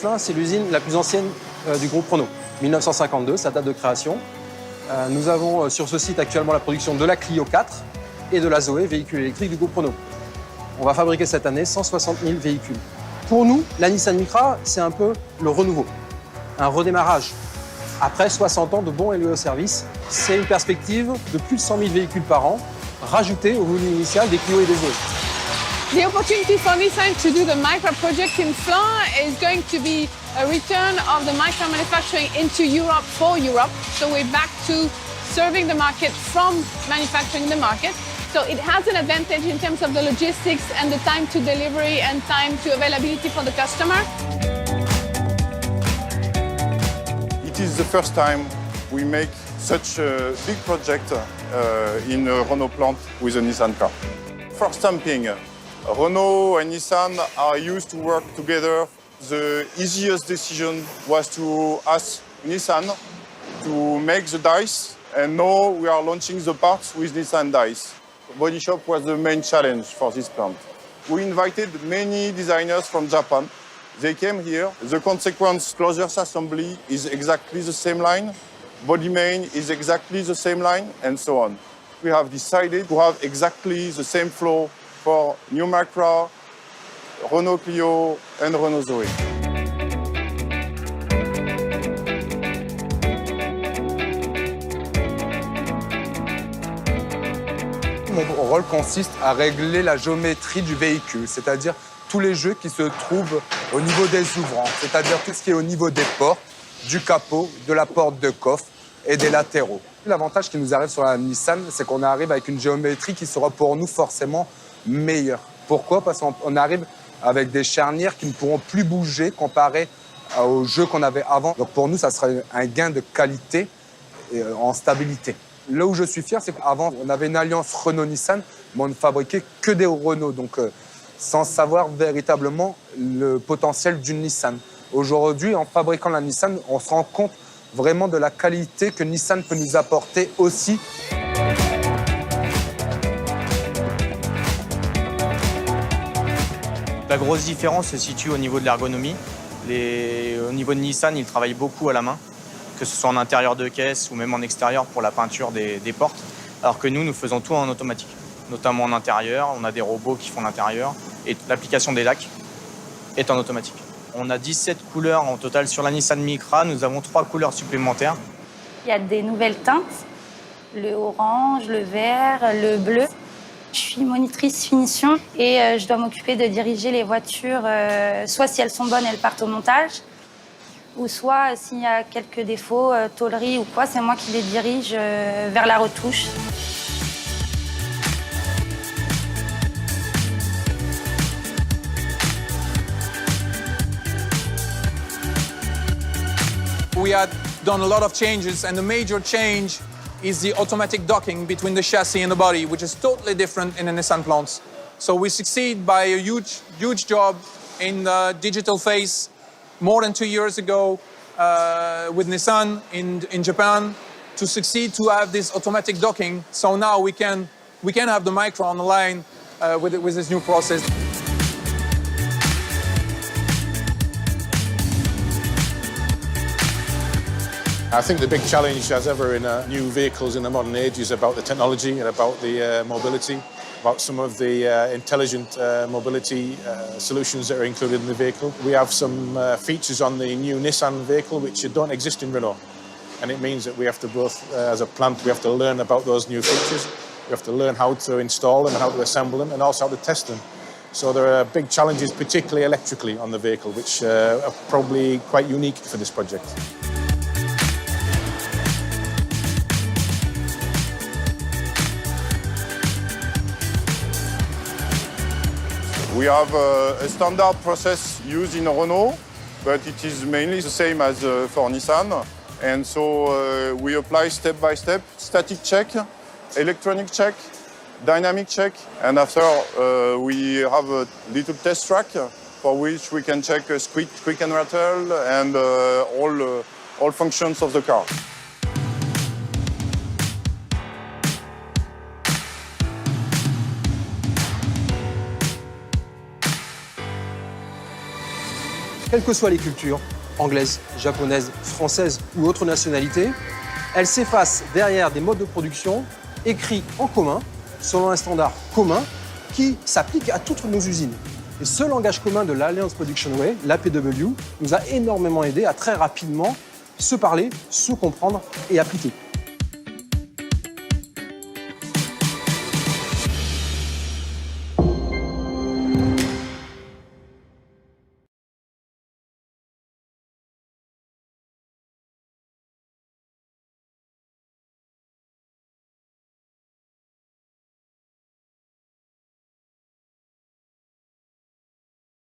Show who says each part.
Speaker 1: Conflans, c'est l'usine la plus ancienne du groupe Renault. 1952, sa date de création. Nous avons sur ce site actuellement la production de la Clio 4 et de la Zoé, véhicule électrique du groupe Renault. On va fabriquer cette année 160 000 véhicules. Pour nous, la Nissan Micra, c'est un peu le renouveau, un redémarrage. Après 60 ans de bons et loyaux services, c'est une perspective de plus de 100 000 véhicules par an, rajoutés au volume initial des Clio et des Zoé.
Speaker 2: The opportunity for Nissan to do the Micra project in Flins is going to be a return of the Micra manufacturing into Europe for Europe. So we're back to serving the market from manufacturing the market. So it has an advantage in terms of the logistics and the time to delivery and time to availability for the customer.
Speaker 3: It is the first time we make such a big project in a Renault plant with a Nissan car. For stamping, Renault and Nissan are used to work together. The easiest decision was to ask Nissan to make the dice, and now we are launching the parts with Nissan dice. Body shop was the main challenge for this plant. We invited many designers from Japan. They came here. The consequence closures assembly is exactly the same line. Body main is exactly the same line, and so on. We have decided to have exactly the same flow for new Micra, Renault Clio, and Renault Zoe.
Speaker 4: Mon rôle consiste à régler la géométrie du véhicule, c'est-à-dire tous les jeux qui se trouvent au niveau des ouvrants, c'est-à-dire tout ce qui est au niveau des portes, du capot, de la porte de coffre et des latéraux. L'avantage qui nous arrive sur la Nissan, c'est qu'on arrive avec une géométrie qui sera pour nous forcément meilleure. Pourquoi? Parce qu'on arrive avec des charnières qui ne pourront plus bouger comparé aux jeux qu'on avait avant. Donc pour nous, ça sera un gain de qualité et en stabilité. Là où je suis fier, c'est qu'avant, on avait une alliance Renault-Nissan, mais on ne fabriquait que des Renault, donc sans savoir véritablement le potentiel d'une Nissan. Aujourd'hui, en fabriquant la Nissan, on se rend compte vraiment de la qualité que Nissan peut nous apporter aussi.
Speaker 5: La grosse différence se situe au niveau de l'ergonomie. Au niveau de Nissan, ils travaillent beaucoup à la main, que ce soit en intérieur de caisse ou même en extérieur pour la peinture des portes, alors que nous faisons tout en automatique, notamment en intérieur. On a des robots qui font l'intérieur et l'application des lacs est en automatique. On a 17 couleurs en total sur la Nissan Micra. Nous avons 3 couleurs supplémentaires.
Speaker 6: Il y a des nouvelles teintes, le orange, le vert, le bleu. Je suis monitrice finition et je dois m'occuper de diriger les voitures, soit si elles sont bonnes, elles partent au montage, ou soit s'il y a quelques défauts, tôlerie ou quoi, c'est moi qui les dirige vers la retouche.
Speaker 7: We had done a lot of changes, and the major change is the automatic docking between the chassis and the body, which is totally different in the Nissan plants. So we succeed by a huge job in the digital phase more than 2 years ago with Nissan in Japan to succeed to have this automatic docking. So now we can have the Micra on the line with this new process.
Speaker 8: I think the big challenge, as ever in new vehicles in the modern age, is about the technology and about the mobility, about some of the intelligent mobility solutions that are included in the vehicle. We have some features on the new Nissan vehicle which don't exist in Renault. And it means that we have to both, as a plant, we have to learn about those new features. We have to learn how to install them and how to assemble them and also how to test them. So there are big challenges, particularly electrically, on the vehicle, which are probably quite unique for this project.
Speaker 3: We have a standard process used in Renault, but it is mainly the same as for Nissan. And so we apply step by step, static check, electronic check, dynamic check, and after we have a little test track for which we can check quick and rattle and all functions of the car.
Speaker 1: quelles que soient les cultures, anglaises, japonaises, françaises ou autres nationalités, elles s'effacent derrière des modes de production écrits en commun, selon un standard commun qui s'applique à toutes nos usines. Et ce langage commun de l'Alliance Production Way, l'APW, nous a énormément aidé à très rapidement se parler, se comprendre et appliquer.